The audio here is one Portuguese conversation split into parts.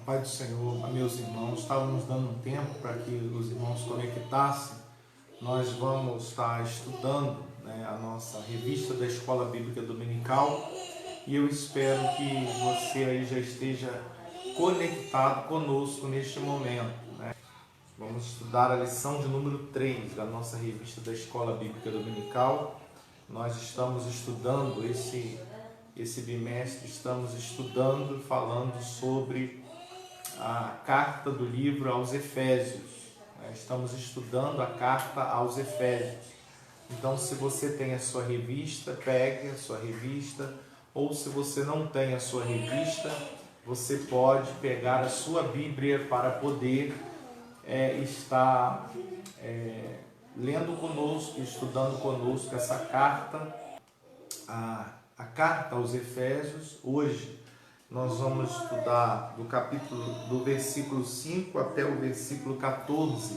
Pai do Senhor, meus irmãos, estávamos dando um tempo para que os irmãos conectassem. Nós vamos estar estudando, a nossa revista da Escola Bíblica Dominical e eu espero que você aí já esteja conectado conosco neste momento. Vamos estudar a lição de número 3 da nossa revista da Escola Bíblica Dominical. Nós estamos estudando esse bimestre, estamos estudando, falando sobre a carta do livro aos Efésios. Estamos estudando a carta aos Efésios. Então, se você tem a sua revista, pegue a sua revista, ou se você não tem a sua revista, você pode pegar a sua Bíblia para poder estar lendo conosco, estudando conosco essa carta, a carta aos Efésios. Hoje nós vamos estudar do versículo 5 até o versículo 14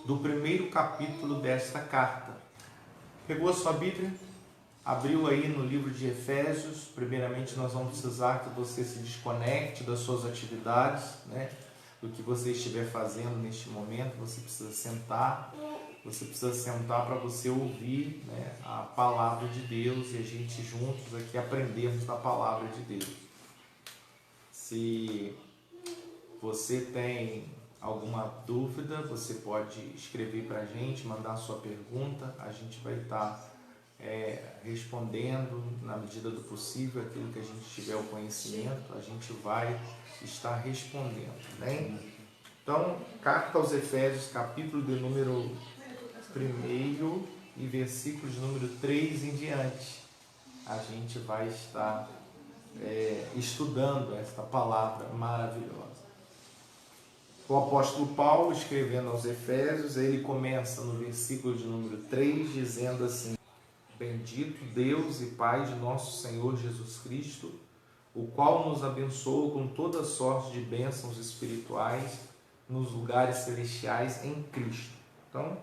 do primeiro capítulo desta carta. Pegou a sua Bíblia? Abriu aí no livro de Efésios. Primeiramente nós vamos precisar que você se desconecte das suas atividades, do que você estiver fazendo neste momento. Você precisa sentar para você ouvir, a palavra de Deus e a gente juntos aqui aprendermos da palavra de Deus. Se você tem alguma dúvida, você pode escrever para a gente, mandar a sua pergunta. A gente vai estar respondendo na medida do possível aquilo que a gente tiver o conhecimento, a gente vai estar respondendo, Então, carta aos Efésios, capítulo de número 1 e versículos de número 3 em diante, a gente vai estar estudando esta palavra maravilhosa. O apóstolo Paulo, escrevendo aos Efésios, ele começa no versículo de número 3, dizendo assim: Bendito Deus e Pai de nosso Senhor Jesus Cristo, o qual nos abençoou com toda sorte de bênçãos espirituais nos lugares celestiais em Cristo. Então,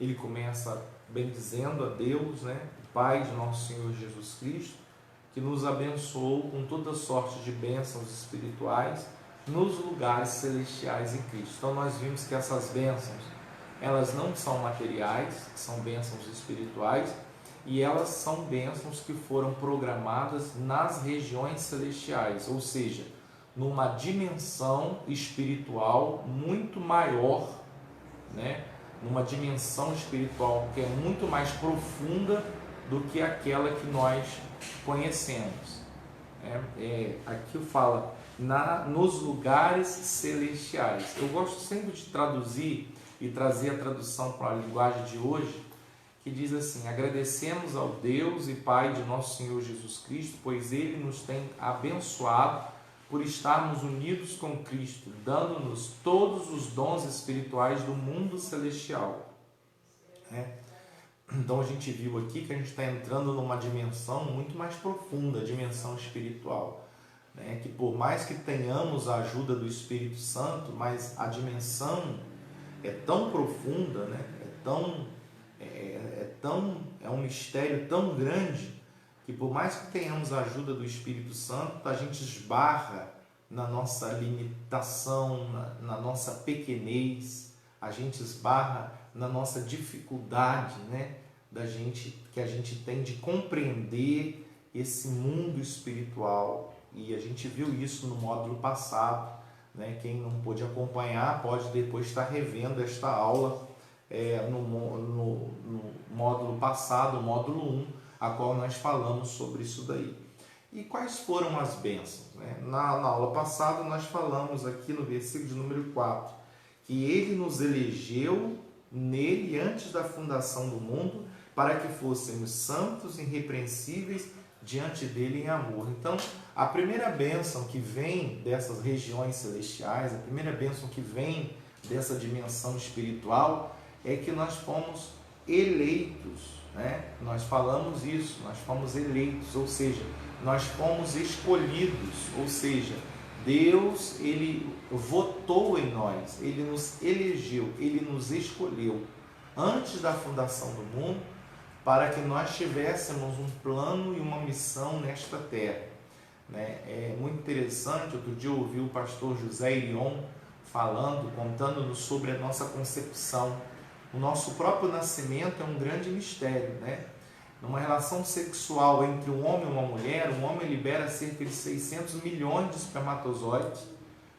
ele começa bendizendo a Deus, o Pai de nosso Senhor Jesus Cristo, que nos abençoou com toda sorte de bênçãos espirituais nos lugares celestiais em Cristo. Então, nós vimos que essas bênçãos, elas não são materiais, são bênçãos espirituais, e elas são bênçãos que foram programadas nas regiões celestiais, ou seja, numa dimensão espiritual muito maior, numa dimensão espiritual que é muito mais profunda do que aquela que nós conhecemos. Aqui fala nos lugares celestiais. Eu gosto sempre de traduzir e trazer a tradução para a linguagem de hoje, que diz assim: agradecemos ao Deus e Pai de nosso Senhor Jesus Cristo, pois Ele nos tem abençoado por estarmos unidos com Cristo, dando-nos todos os dons espirituais do mundo celestial. Então a gente viu aqui que a gente está entrando numa dimensão muito mais profunda, a dimensão espiritual. Que por mais que tenhamos a ajuda do Espírito Santo, mas a dimensão é tão profunda, é um mistério tão grande, que por mais que tenhamos a ajuda do Espírito Santo, a gente esbarra na nossa limitação, na nossa pequenez, a gente esbarra na nossa dificuldade, que a gente tem de compreender esse mundo espiritual. E a gente viu isso no módulo passado, Quem não pôde acompanhar pode depois estar revendo esta aula no módulo passado, o módulo 1, a qual nós falamos sobre isso daí. E quais foram as bênçãos? Na aula passada nós falamos aqui no versículo de número 4, que Ele nos elegeu nele antes da fundação do mundo, para que fôssemos santos e irrepreensíveis diante dele em amor. Então, a primeira bênção que vem dessas regiões celestiais, a primeira bênção que vem dessa dimensão espiritual, é que nós fomos eleitos, Nós falamos isso, nós fomos eleitos, ou seja, nós fomos escolhidos, ou seja, Deus, Ele votou em nós, Ele nos elegeu, Ele nos escolheu antes da fundação do mundo, para que nós tivéssemos um plano e uma missão nesta terra. né? É muito interessante. Outro dia eu ouvi o pastor José Irion falando, contando-nos sobre a nossa concepção. O nosso próprio nascimento é um grande mistério, né? Numa relação sexual entre um homem e uma mulher, um homem libera cerca de 600 milhões de espermatozoides,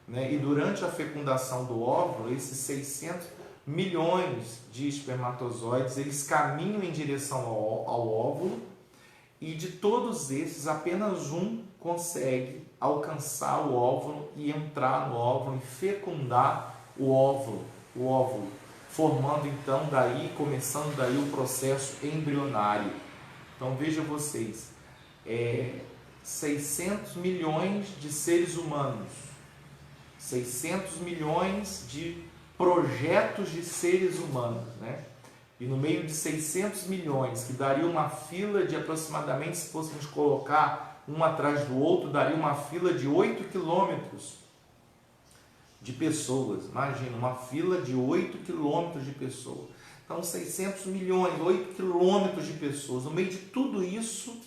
né? E durante a fecundação do óvulo, esses 600 milhões de espermatozoides, eles caminham em direção ao óvulo, e de todos esses, apenas um consegue alcançar o óvulo e entrar no óvulo e fecundar o óvulo, formando então começando daí o processo embrionário. Então veja vocês, 600 milhões de seres humanos, 600 milhões de projetos de seres humanos, né? E no meio de 600 milhões, que daria uma fila de aproximadamente, se fôssemos colocar um atrás do outro, daria uma fila de 8 quilômetros de pessoas. Imagina, uma fila de 8 quilômetros de pessoas. Então, 600 milhões, 8 quilômetros de pessoas. No meio de tudo isso,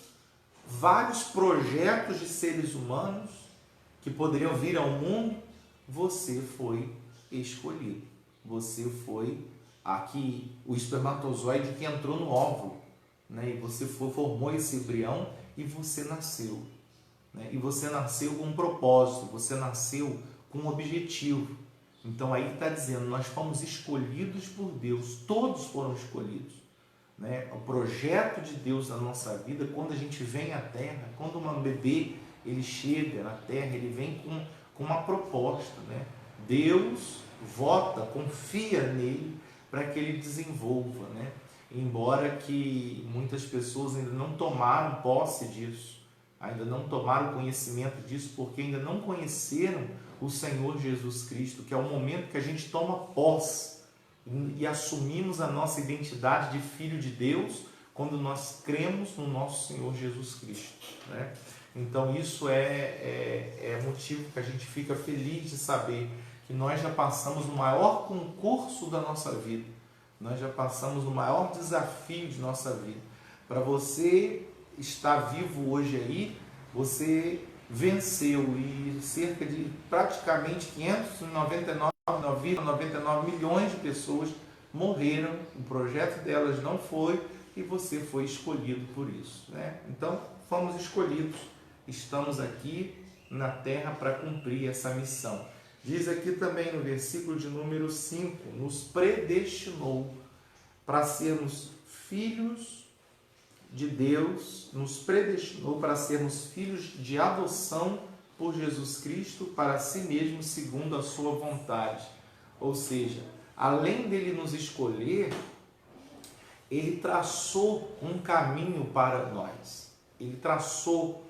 vários projetos de seres humanos que poderiam vir ao mundo, você foi escolhido. Você foi aqui o espermatozoide que entrou no óvulo, né? E você formou esse embrião e você nasceu, né? E você nasceu com um propósito, você nasceu com um objetivo. Então aí está dizendo, nós fomos escolhidos por Deus, todos foram escolhidos, né? O projeto de Deus na nossa vida, quando a gente vem à Terra, quando um bebê ele chega na Terra, ele vem com uma proposta, né? Deus vota, confia nele para que ele desenvolva, né? Embora que muitas pessoas ainda não tomaram posse disso, ainda não tomaram conhecimento disso, porque ainda não conheceram o Senhor Jesus Cristo, que é o momento que a gente toma posse e assumimos a nossa identidade de filho de Deus, quando nós cremos no nosso Senhor Jesus Cristo, né? Então isso é motivo que a gente fica feliz de saber que nós já passamos no maior concurso da nossa vida, nós já passamos no maior desafio de nossa vida. Para você estar vivo hoje aí, você venceu, e cerca de praticamente 599,99 milhões de pessoas morreram, o projeto delas não foi, e você foi escolhido por isso, né? Então, fomos escolhidos, estamos aqui na Terra para cumprir essa missão. Diz aqui também no versículo de número 5, nos predestinou para sermos filhos de Deus, nos predestinou para sermos filhos de adoção por Jesus Cristo para si mesmo, segundo a sua vontade. Ou seja, além dele nos escolher, ele traçou um caminho para nós. Ele traçou,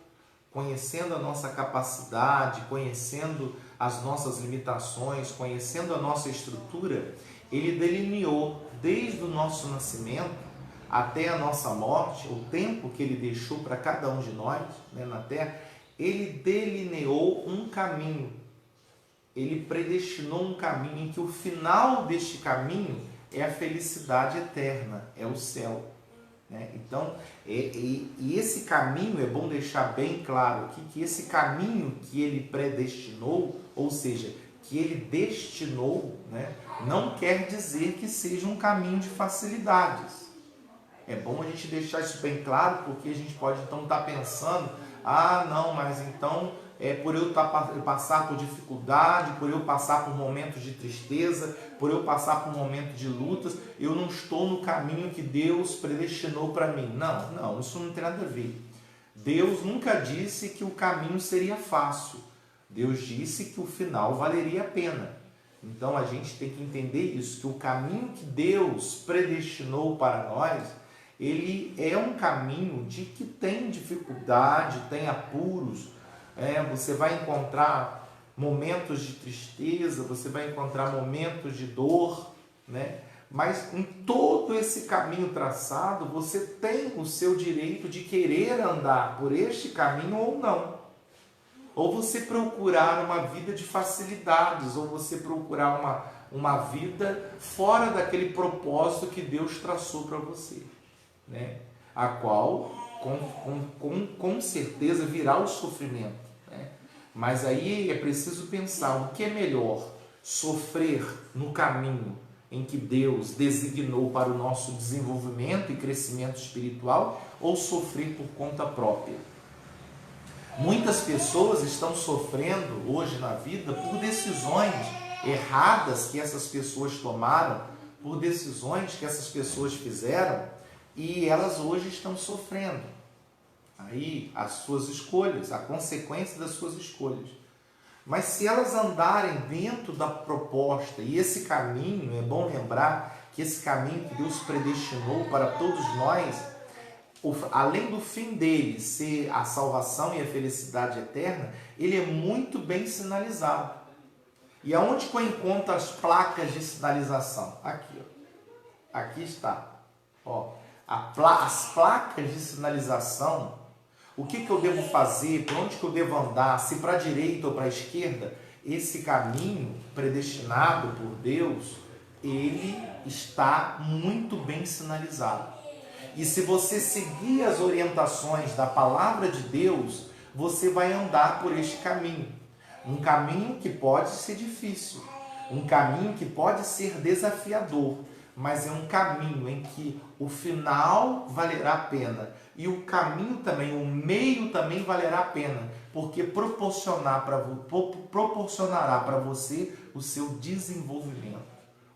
conhecendo a nossa capacidade, conhecendo as nossas limitações, conhecendo a nossa estrutura, ele delineou desde o nosso nascimento até a nossa morte, o tempo que ele deixou para cada um de nós, né, na Terra, ele delineou um caminho, ele predestinou um caminho em que o final deste caminho é a felicidade eterna, é o céu, né? Então, esse caminho, é bom deixar bem claro aqui, que esse caminho que ele predestinou, ou seja, que ele destinou, né, não quer dizer que seja um caminho de facilidades. É bom a gente deixar isso bem claro, porque a gente pode então estar pensando, não, mas então por eu passar por dificuldade, por eu passar por momentos de tristeza, por eu passar por momentos de lutas, eu não estou no caminho que Deus predestinou para mim. Não, isso não tem nada a ver. Deus nunca disse que o caminho seria fácil. Deus disse que o final valeria a pena. Então a gente tem que entender isso, que o caminho que Deus predestinou para nós, ele é um caminho de que tem dificuldade, tem apuros, você vai encontrar momentos de tristeza, você vai encontrar momentos de dor, né? Mas em todo esse caminho traçado, você tem o seu direito de querer andar por este caminho ou não. Ou você procurar uma vida de facilidades, ou você procurar uma vida fora daquele propósito que Deus traçou para você, né? A qual com certeza virá o sofrimento, né? Mas aí é preciso pensar o que é melhor: sofrer no caminho em que Deus designou para o nosso desenvolvimento e crescimento espiritual, ou sofrer por conta própria. Muitas pessoas estão sofrendo hoje na vida por decisões erradas que essas pessoas tomaram, por decisões que essas pessoas fizeram, e elas hoje estão sofrendo aí as suas escolhas, a consequência das suas escolhas. Mas se elas andarem dentro da proposta, e esse caminho, é bom lembrar que esse caminho que Deus predestinou para todos nós, além do fim dele ser a salvação e a felicidade eterna, ele é muito bem sinalizado. E aonde que eu encontro as placas de sinalização? Aqui, ó. Aqui está. Ó, as placas de sinalização. O que eu devo fazer? Por onde que eu devo andar? Se para a direita ou para a esquerda? Esse caminho predestinado por Deus, ele está muito bem sinalizado. E se você seguir as orientações da palavra de Deus, você vai andar por este caminho. Um caminho que pode ser difícil, um caminho que pode ser desafiador, mas é um caminho em que o final valerá a pena. E o caminho também, o meio também valerá a pena, porque proporcionará para você o seu desenvolvimento,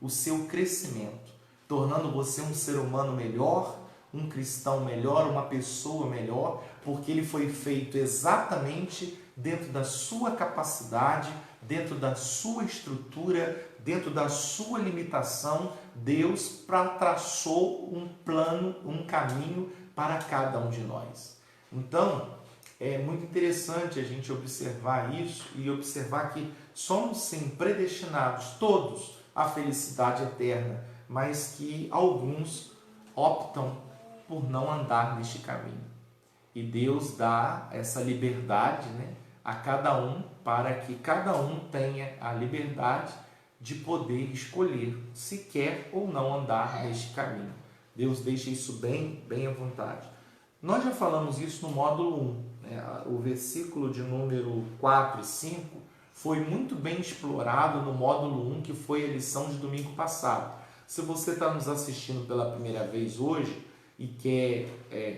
o seu crescimento, tornando você um ser humano melhor, um cristão melhor, uma pessoa melhor, porque ele foi feito exatamente dentro da sua capacidade, dentro da sua estrutura, dentro da sua limitação. Deus traçou um plano, um caminho para cada um de nós. Então, é muito interessante a gente observar isso e observar que somos sim predestinados todos à felicidade eterna, mas que alguns optam por não andar neste caminho. E Deus dá essa liberdade, né, a cada um, para que cada um tenha a liberdade de poder escolher se quer ou não andar neste caminho. Deus deixa isso bem à vontade. Nós já falamos isso no módulo 1. Né? O versículo de número 4 e 5 foi muito bem explorado no módulo 1, que foi a lição de domingo passado. Se você está nos assistindo pela primeira vez hoje e quer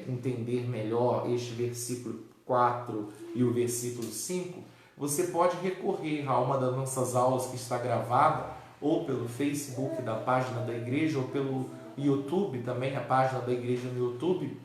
entender melhor este versículo 4 e o versículo 5, você pode recorrer a uma das nossas aulas que está gravada, ou pelo Facebook da página da igreja, ou pelo YouTube, também a página da igreja no YouTube,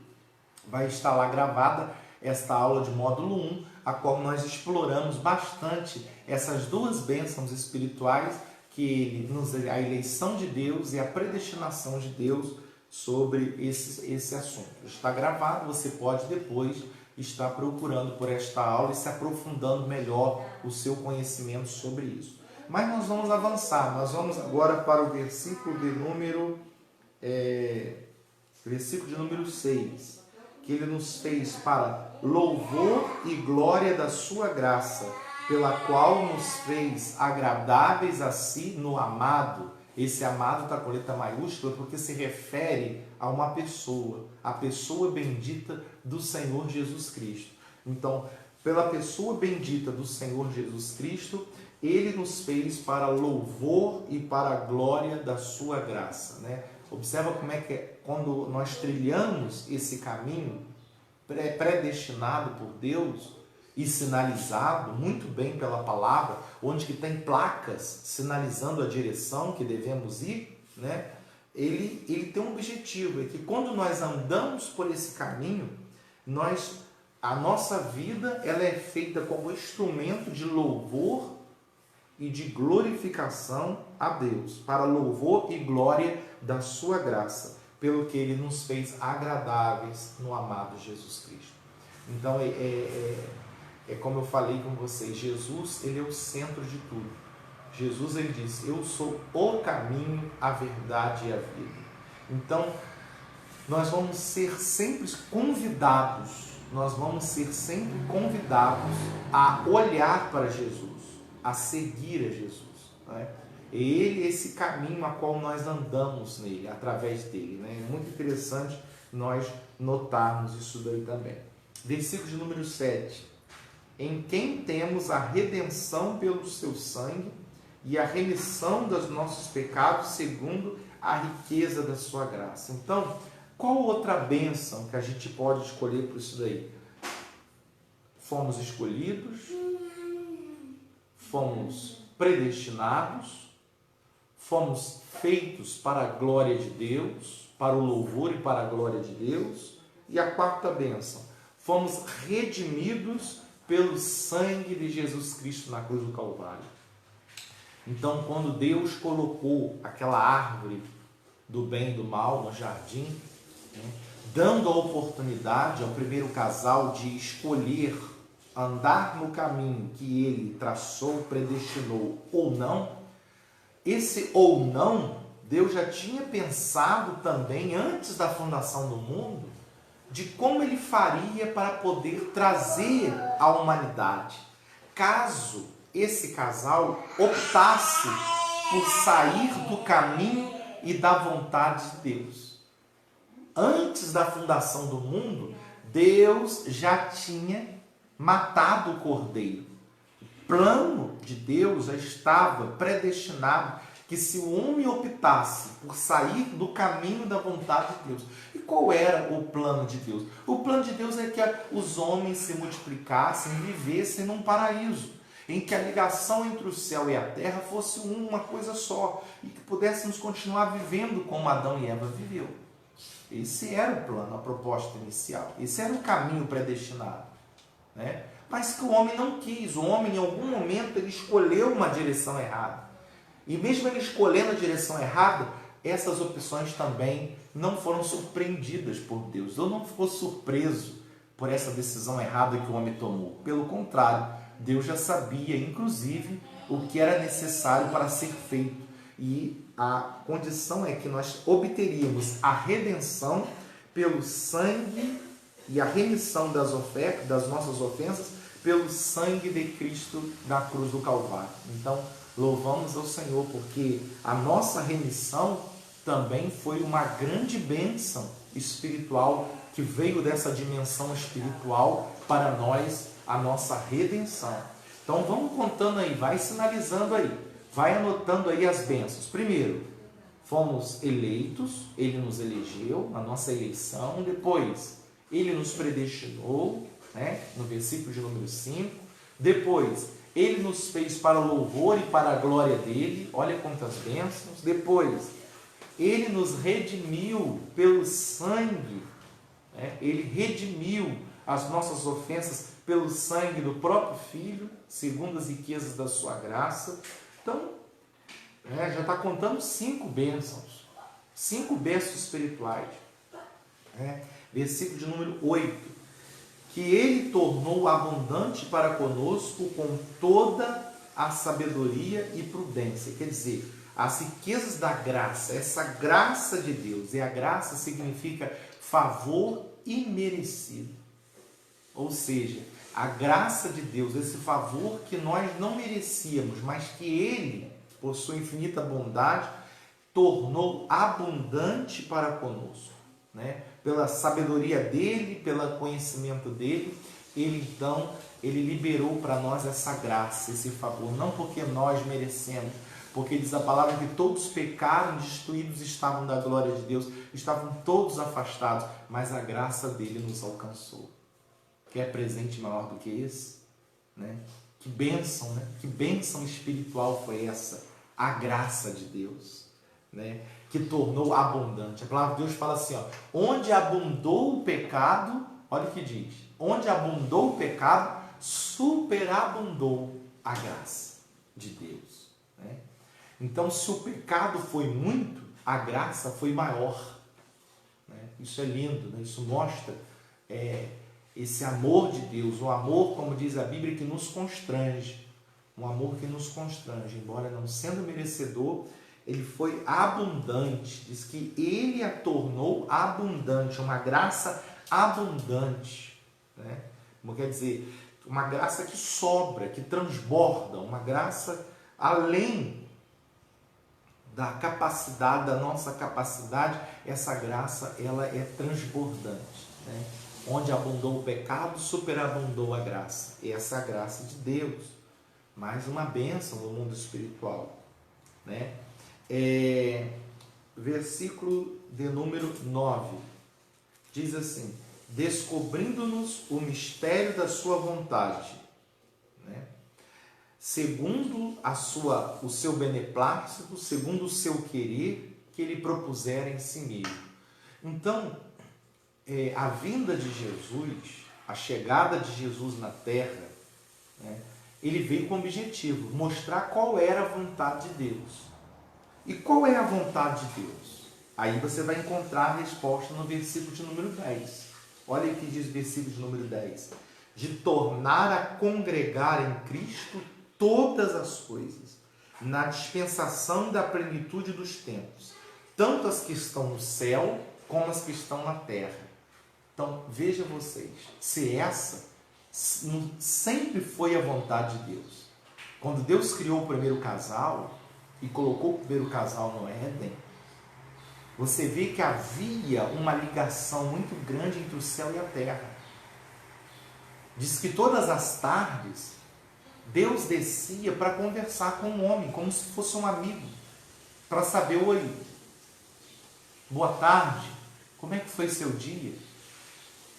vai estar lá gravada esta aula de módulo 1, a qual nós exploramos bastante essas duas bênçãos espirituais, que a eleição de Deus e a predestinação de Deus sobre esse assunto. Está gravado, você pode depois estar procurando por esta aula e se aprofundando melhor o seu conhecimento sobre isso. Mas nós vamos avançar, nós vamos agora para o versículo de número 6, que ele nos fez para louvor e glória da sua graça, pela qual nos fez agradáveis a si no amado. Esse amado está com letra maiúscula porque se refere a uma pessoa, a pessoa bendita do Senhor Jesus Cristo. Então, pela pessoa bendita do Senhor Jesus Cristo, ele nos fez para louvor e para a glória da sua graça, né? Observa como é que quando nós trilhamos esse caminho predestinado por Deus e sinalizado muito bem pela palavra, onde que tem placas sinalizando a direção que devemos ir, né? Ele tem um objetivo, é que quando nós andamos por esse caminho, a nossa vida ela é feita como instrumento de louvor e de glorificação a Deus, para louvor e glória da sua graça, pelo que ele nos fez agradáveis no amado Jesus Cristo. Então é como eu falei com vocês, Jesus ele é o centro de tudo. Jesus ele disse: eu sou o caminho, a verdade e a vida. Então nós vamos ser sempre convidados a olhar para Jesus, a seguir a Jesus, né? Ele, esse caminho a qual nós andamos nele, através dele, né? É muito interessante nós notarmos isso daí também. Versículo de número 7. Em quem temos a redenção pelo seu sangue e a remissão dos nossos pecados segundo a riqueza da sua graça. Então, qual outra bênção que a gente pode escolher por isso daí? Fomos escolhidos, fomos predestinados, fomos feitos para a glória de Deus, para o louvor e para a glória de Deus. E a quarta bênção, fomos redimidos pelo sangue de Jesus Cristo na cruz do Calvário. Então, quando Deus colocou aquela árvore do bem e do mal no jardim, dando a oportunidade ao primeiro casal de escolher andar no caminho que ele traçou, predestinou ou não, esse ou não, Deus já tinha pensado também, antes da fundação do mundo, de como ele faria para poder trazer a humanidade, caso esse casal optasse por sair do caminho e da vontade de Deus. Antes da fundação do mundo, Deus já tinha matado o cordeiro. O plano de Deus já estava predestinado que se o homem optasse por sair do caminho da vontade de Deus. E qual era o plano de Deus? O plano de Deus é que os homens se multiplicassem, vivessem num paraíso, em que a ligação entre o céu e a terra fosse uma coisa só, e que pudéssemos continuar vivendo como Adão e Eva viveu. Esse era o plano, a proposta inicial. Esse era o caminho predestinado, né? Mas que o homem não quis. O homem, em algum momento, ele escolheu uma direção errada. E mesmo ele escolhendo a direção errada, essas opções também não foram surpreendidas por Deus. Deus não ficou surpreso por essa decisão errada que o homem tomou. Pelo contrário, Deus já sabia, inclusive, o que era necessário para ser feito. E a condição é que nós obteríamos a redenção pelo sangue e a remissão das nossas ofensas pelo sangue de Cristo na cruz do Calvário. Então, louvamos ao Senhor, porque a nossa remissão também foi uma grande bênção espiritual que veio dessa dimensão espiritual para nós, a nossa redenção. Então vamos contando aí, vai sinalizando aí, vai anotando aí as bênçãos. Primeiro, fomos eleitos, Ele nos elegeu, a nossa eleição. Depois, Ele nos predestinou, né, no versículo de número 5. Depois, Ele nos fez para o louvor e para a glória dEle. Olha quantas bênçãos. Depois, Ele nos redimiu pelo sangue, né? Ele redimiu as nossas ofensas pelo sangue do próprio Filho, segundo as riquezas da sua graça. Então, já está contando 5 bênçãos, 5 bênçãos espirituais. Versículo de número 8. Que Ele tornou abundante para conosco com toda a sabedoria e prudência. Quer dizer, as riquezas da graça, essa graça de Deus, e a graça significa favor imerecido. Ou seja, a graça de Deus, esse favor que nós não merecíamos, mas que Ele, por sua infinita bondade, tornou abundante para conosco, né? Pela sabedoria dEle, pelo conhecimento dEle, Ele liberou para nós essa graça, esse favor, não porque nós merecemos, porque diz a palavra que todos pecaram, destruídos estavam da glória de Deus, estavam todos afastados, mas a graça dEle nos alcançou. Quer presente maior do que esse? Né? Que bênção, né? Que bênção espiritual foi essa? A graça de Deus, né? Que tornou abundante. A palavra de Deus fala assim, ó, onde abundou o pecado, olha o que diz, onde abundou o pecado, superabundou a graça de Deus, né? Então, se o pecado foi muito, a graça foi maior, né? Isso é lindo, né? Isso mostra esse amor de Deus, um amor, como diz a Bíblia, que nos constrange, um amor que nos constrange, embora não sendo merecedor, ele foi abundante, diz que Ele a tornou abundante, uma graça abundante, né? Como quer dizer, uma graça que sobra, que transborda, uma graça além da capacidade, da nossa capacidade, essa graça ela é transbordante, né? Onde abundou o pecado, superabundou a graça. E essa é a graça de Deus. Mais uma bênção no mundo espiritual, né? Versículo de número 9. Diz assim: descobrindo-nos o mistério da sua vontade, né? Segundo o seu beneplácito, segundo o seu querer, que ele propusera em si mesmo. Então, a vinda de Jesus, a chegada de Jesus na terra, né, ele veio com o objetivo, mostrar qual era a vontade de Deus. E qual é a vontade de Deus? Aí você vai encontrar a resposta no versículo de número 10. Olha o que diz o versículo de número 10. De tornar a congregar em Cristo todas as coisas, na dispensação da plenitude dos tempos, tanto as que estão no céu, como as que estão na terra. Então, veja vocês, se essa sempre foi a vontade de Deus. Quando Deus criou o primeiro casal, e colocou o primeiro casal no Éden, você vê que havia uma ligação muito grande entre o céu e a terra. Diz que todas as tardes, Deus descia para conversar com o homem, como se fosse um amigo, para saber: oi, boa tarde, como é que foi seu dia?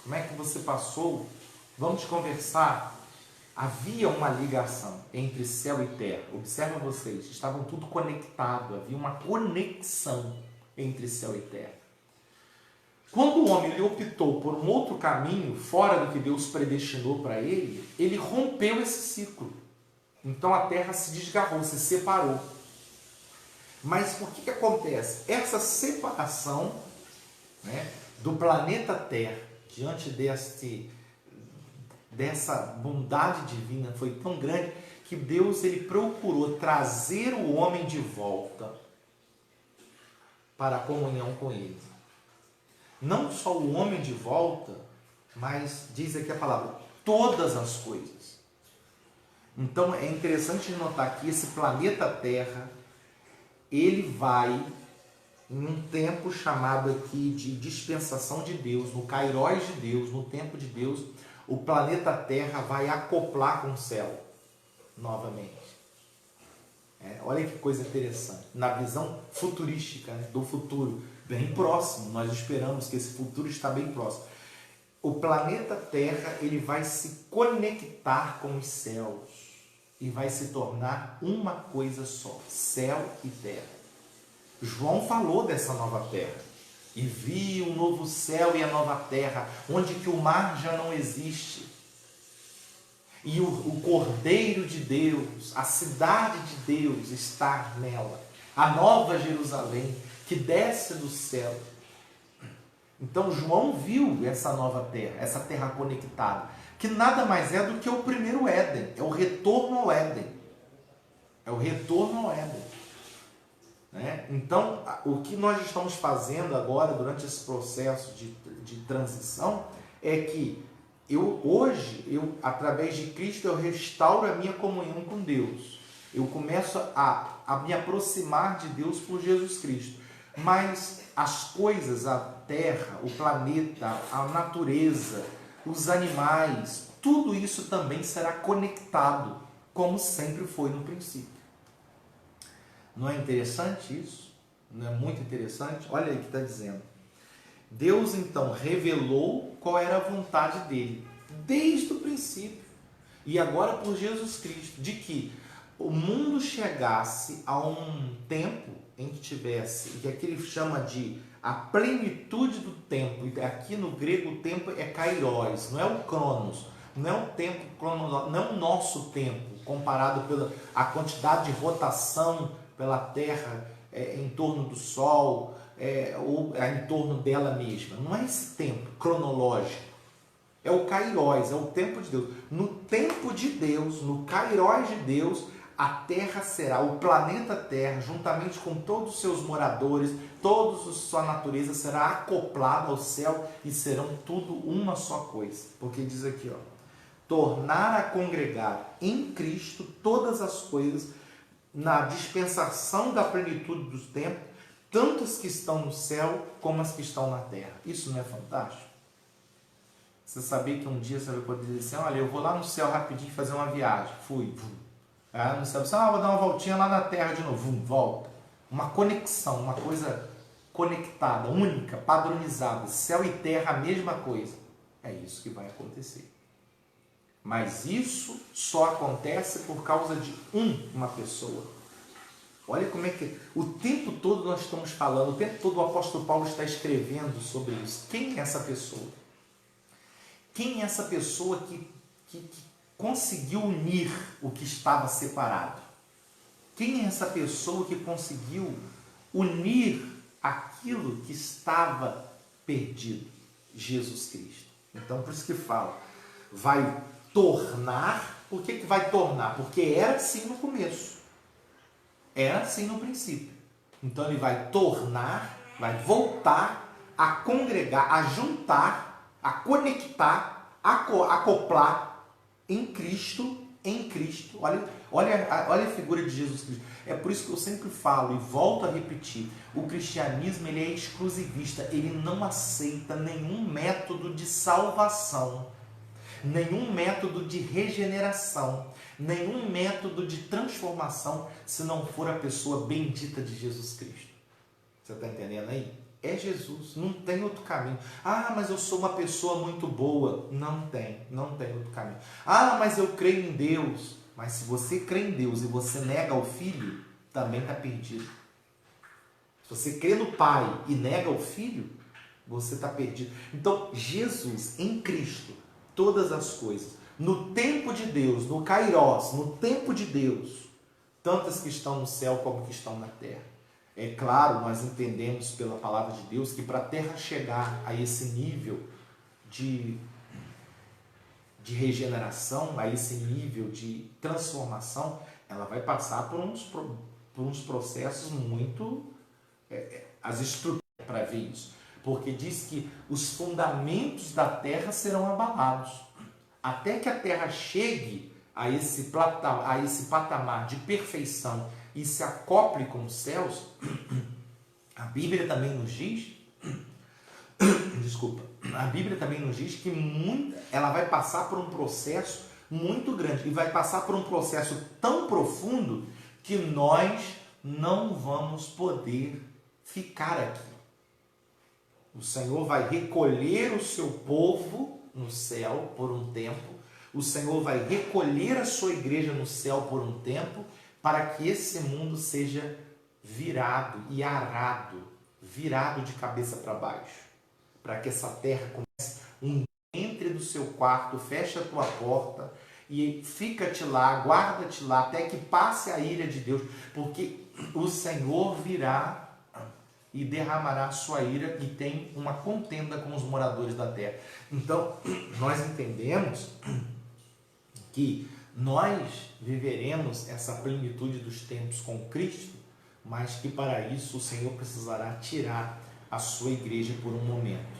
Como é que você passou? Vamos conversar. Havia uma ligação entre céu e terra. Observa vocês, estavam tudo conectado, havia uma conexão entre céu e terra. Quando o homem ele optou por um outro caminho, fora do que Deus predestinou para ele, ele rompeu esse ciclo. Então a terra se desgarrou, se separou. Mas o que acontece? Essa separação, né, do planeta Terra, diante dessa bondade divina, foi tão grande que Deus ele procurou trazer o homem de volta para a comunhão com ele. Não só o homem de volta, mas diz aqui a palavra, todas as coisas. Então é interessante notar que esse planeta Terra, ele vai em um tempo chamado aqui de dispensação de Deus, no Kairos de Deus, no tempo de Deus, o planeta Terra vai acoplar com o céu novamente. Olha que coisa interessante. Na visão futurística, né, do futuro, bem próximo, nós esperamos que esse futuro está bem próximo. O planeta Terra ele vai se conectar com os céus e vai se tornar uma coisa só, céu e terra. João falou dessa nova terra. E vi um novo céu e a nova terra, onde que o mar já não existe. E o Cordeiro de Deus, a cidade de Deus está nela. A nova Jerusalém, que desce do céu. Então João viu essa nova terra, essa terra conectada, que nada mais é do que o primeiro Éden. É o retorno ao Éden. É o retorno ao Éden. Né? Então, o que nós estamos fazendo agora, durante esse processo de transição, é que hoje, através de Cristo, eu restauro a minha comunhão com Deus. Eu começo a me aproximar de Deus por Jesus Cristo. Mas as coisas, a terra, o planeta, a natureza, os animais, tudo isso também será conectado, como sempre foi no princípio. Não é interessante isso? Não é muito interessante? Olha aí o que está dizendo. Deus então revelou qual era a vontade dele, desde o princípio. E agora por Jesus Cristo, de que o mundo chegasse a um tempo em que tivesse, que aqui ele chama de a plenitude do tempo. E aqui no grego o tempo é kairos, não é o cronos, não é o tempo cronológico, não é o nosso tempo, comparado pela a quantidade de rotação pela Terra em torno do Sol, ou em torno dela mesma. Não é esse tempo cronológico. É o kairos, é o tempo de Deus. No tempo de Deus, no kairos de Deus, a Terra será, o planeta Terra, juntamente com todos os seus moradores, toda a sua natureza será acoplada ao céu e serão tudo uma só coisa. Porque diz aqui, tornar a congregar em Cristo todas as coisas, na dispensação da plenitude dos tempos, tanto as que estão no céu como as que estão na terra. Isso não é fantástico? Você sabia que um dia você vai poder dizer assim, olha, eu vou lá no céu rapidinho fazer uma viagem. Fui. No céu, você, vou dar uma voltinha lá na terra de novo. Volta. Uma conexão, uma coisa conectada, única, padronizada. Céu e terra, a mesma coisa. É isso que vai acontecer. Mas isso só acontece por causa de uma pessoa. Olha como é que o tempo todo nós estamos falando, o tempo todo o apóstolo Paulo está escrevendo sobre isso. Quem é essa pessoa? Quem é essa pessoa que conseguiu unir o que estava separado? Quem é essa pessoa que conseguiu unir aquilo que estava perdido? Jesus Cristo. Então, por isso que fala, vai tornar. Por que vai tornar? Porque era assim no começo. Era assim no princípio. Então ele vai tornar, vai voltar a congregar, a juntar, a conectar, a acoplar em Cristo. Olha a figura de Jesus Cristo. É por isso que eu sempre falo e volto a repetir, o cristianismo ele é exclusivista, ele não aceita nenhum método de salvação, nenhum método de regeneração, nenhum método de transformação, se não for a pessoa bendita de Jesus Cristo. Você está entendendo aí? É Jesus, não tem outro caminho. Mas eu sou uma pessoa muito boa. Não tem outro caminho. Mas eu creio em Deus. Mas se você crê em Deus e você nega o Filho, também está perdido. Se você crê no Pai e nega o Filho, você está perdido. Então, Jesus, em Cristo, todas as coisas, no tempo de Deus, no Kairos, no tempo de Deus, tantas que estão no céu como que estão na terra. É claro, nós entendemos pela palavra de Deus que para a terra chegar a esse nível de regeneração, a esse nível de transformação, ela vai passar por uns processos muito... as estruturas para ver isso. Porque diz que os fundamentos da terra serão abalados. Até que a terra chegue a esse patamar de perfeição e se acople com os céus, a Bíblia também nos diz, a Bíblia também nos diz que ela vai passar por um processo muito grande e vai passar por um processo tão profundo que nós não vamos poder ficar aqui. O Senhor vai recolher o seu povo no céu por um tempo, o Senhor vai recolher a sua igreja no céu por um tempo, para que esse mundo seja virado e arado, virado de cabeça para baixo, para que essa terra comece entre do seu quarto, fecha a tua porta e fica-te lá, guarda-te lá, até que passe a ira de Deus, porque o Senhor virá e derramará a sua ira e tem uma contenda com os moradores da terra. Então, nós entendemos que nós viveremos essa plenitude dos tempos com Cristo, mas que para isso o Senhor precisará tirar a sua igreja por um momento.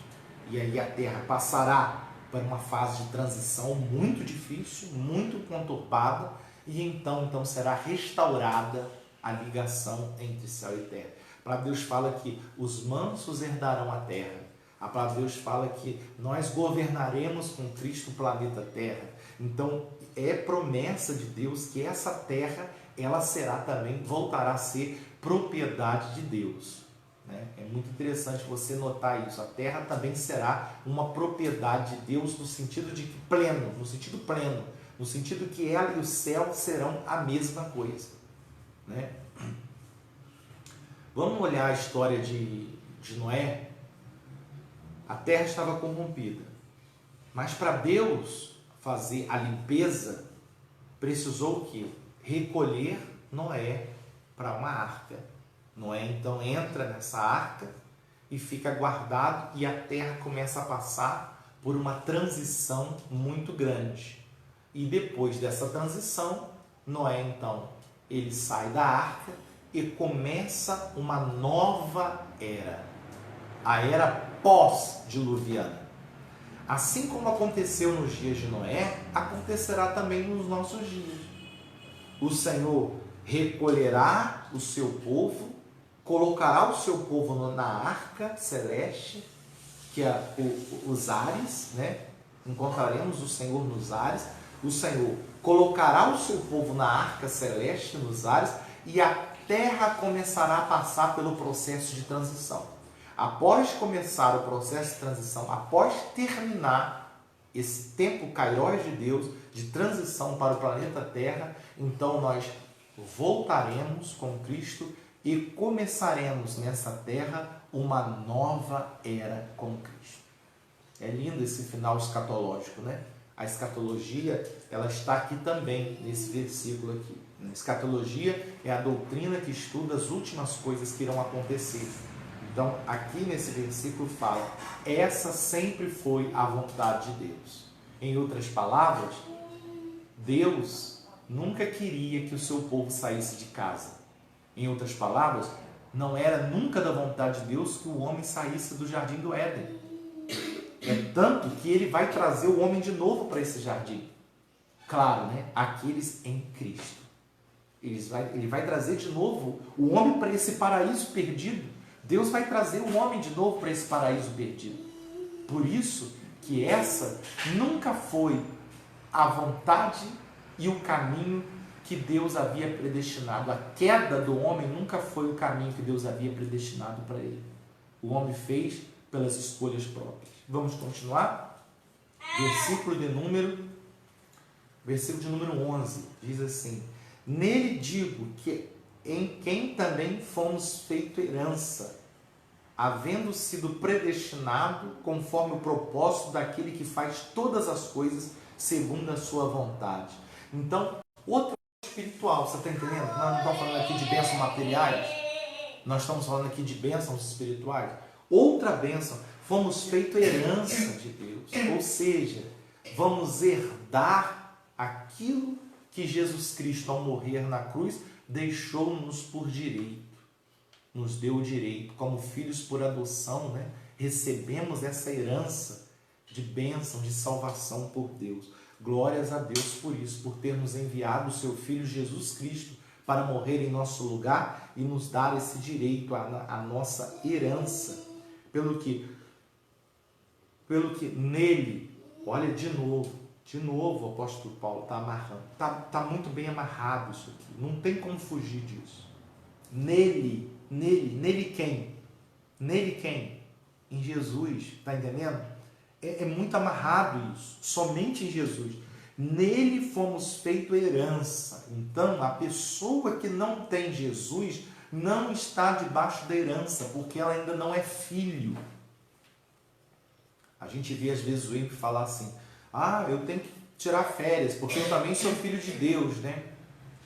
E aí a terra passará por uma fase de transição muito difícil, muito conturbada, e então será restaurada a ligação entre céu e terra. A palavra de Deus fala que os mansos herdarão a terra. A palavra de Deus fala que nós governaremos com Cristo o planeta Terra. Então, é promessa de Deus que essa terra, ela será também, voltará a ser propriedade de Deus. É muito interessante você notar isso. A terra também será uma propriedade de Deus no sentido de pleno, no sentido que ela e o céu serão a mesma coisa. Vamos olhar a história de Noé. A terra estava corrompida, mas para Deus fazer a limpeza, precisou o quê? Recolher Noé para uma arca. Noé então entra nessa arca e fica guardado, e a terra começa a passar por uma transição muito grande. E depois dessa transição, Noé então, ele sai da arca e começa uma nova era, a era pós-diluviana. Assim como aconteceu nos dias de Noé, acontecerá também nos nossos dias. O Senhor recolherá o seu povo, colocará o seu povo na arca celeste, que é os ares, né? Encontraremos o Senhor nos ares. O Senhor colocará o seu povo na arca celeste, nos ares, e a terra começará a passar pelo processo de transição. Após começar o processo de transição, após terminar esse tempo kairós de Deus, de transição para o planeta Terra, então nós voltaremos com Cristo e começaremos nessa terra uma nova era com Cristo. É lindo esse final escatológico, né? A escatologia, ela está aqui também, nesse versículo aqui. A escatologia é a doutrina que estuda as últimas coisas que irão acontecer. Então, aqui nesse versículo fala, essa sempre foi a vontade de Deus. Em outras palavras, Deus nunca queria que o seu povo saísse de casa. Em outras palavras, não era nunca da vontade de Deus que o homem saísse do jardim do Éden. É tanto que ele vai trazer o homem de novo para esse jardim. Claro, né? Aqueles em Cristo. Ele vai trazer de novo o homem para esse paraíso perdido. Deus vai trazer o homem de novo para esse paraíso perdido. Por isso que essa nunca foi a vontade e o caminho que Deus havia predestinado. A queda do homem nunca foi o caminho que Deus havia predestinado para ele. O homem fez pelas escolhas próprias. Vamos continuar? Versículo de número 11 diz assim: nele digo que em quem também fomos feito herança, havendo sido predestinado conforme o propósito daquele que faz todas as coisas segundo a sua vontade. Então, outra espiritual, você está entendendo? Nós não estamos falando aqui de bênçãos materiais, nós estamos falando aqui de bênçãos espirituais. Outra bênção, fomos feito herança de Deus, ou seja, vamos herdar aquilo que Jesus Cristo, ao morrer na cruz, deixou-nos por direito. Nos deu o direito, como filhos por adoção, né? Recebemos essa herança de bênção, de salvação por Deus. Glórias a Deus por isso, por ter nos enviado o seu Filho Jesus Cristo para morrer em nosso lugar e nos dar esse direito à nossa herança. Pelo que nele, olha de novo o apóstolo Paulo está amarrando, está muito bem amarrado isso aqui, não tem como fugir disso. Nele quem? Nele quem? Em Jesus, está entendendo? É muito amarrado isso, somente em Jesus. Nele fomos feito herança. Então, a pessoa que não tem Jesus não está debaixo da herança, porque ela ainda não é filho. A gente vê às vezes o ímpio falar assim: ah, eu tenho que tirar férias, porque eu também sou filho de Deus, né?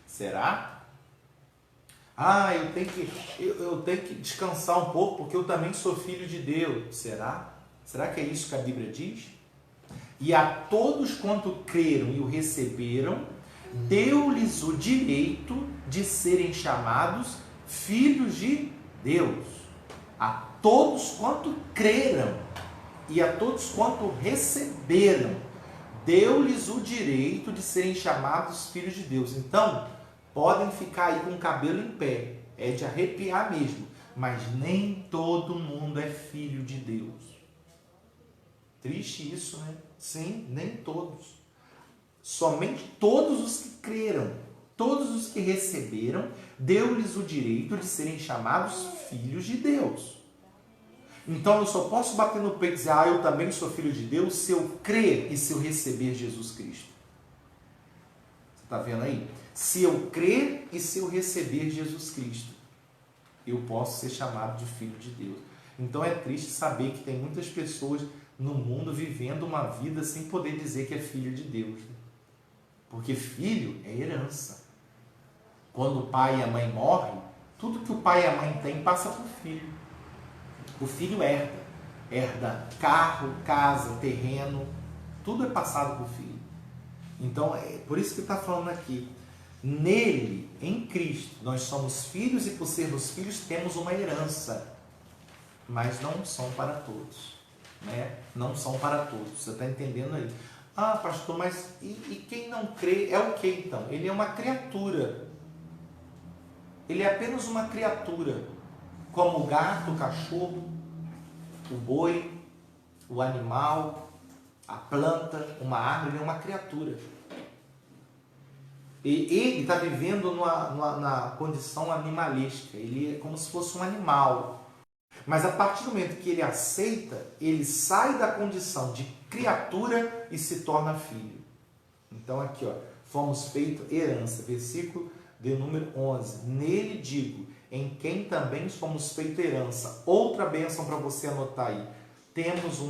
Será? Ah, eu tenho que descansar um pouco, porque eu também sou filho de Deus. Será? Será que é isso que a Bíblia diz? E a todos quanto creram e o receberam, deu-lhes o direito de serem chamados filhos de Deus. A todos quanto creram e a todos quanto receberam, deu-lhes o direito de serem chamados filhos de Deus. Então, podem ficar aí com o cabelo em pé, é de arrepiar mesmo, mas nem todo mundo é filho de Deus. Triste isso, né? Sim, nem todos. Somente todos os que creram, todos os que receberam, deu-lhes o direito de serem chamados filhos de Deus. Então eu só posso bater no peito e dizer: ah, eu também sou filho de Deus, se eu crer e se eu receber Jesus Cristo. Você está vendo aí? Se eu crer e se eu receber Jesus Cristo, eu posso ser chamado de filho de Deus. Então é triste saber que tem muitas pessoas no mundo vivendo uma vida sem poder dizer que é filho de Deus. Porque filho é herança. Quando o pai e a mãe morrem, tudo que o pai e a mãe têm passa para o filho. O filho herda carro, casa, terreno, tudo é passado para o filho. Então é por isso que está falando aqui. Nele, em Cristo, nós somos filhos e por sermos filhos temos uma herança. Mas não são para todos. Né? Não são para todos. Você está entendendo aí? Ah, pastor, mas e quem não crê é o que então? Ele é uma criatura. Ele é apenas uma criatura, como o gato, o cachorro, o boi, o animal, a planta, uma árvore, ele é uma criatura. E ele está vivendo na condição animalística, ele é como se fosse um animal. Mas a partir do momento que ele aceita, ele sai da condição de criatura e se torna filho. Então aqui, ó, fomos feitos herança, versículo de número 11. Nele digo, em quem também fomos feitos herança. Outra bênção para você anotar aí. Temos um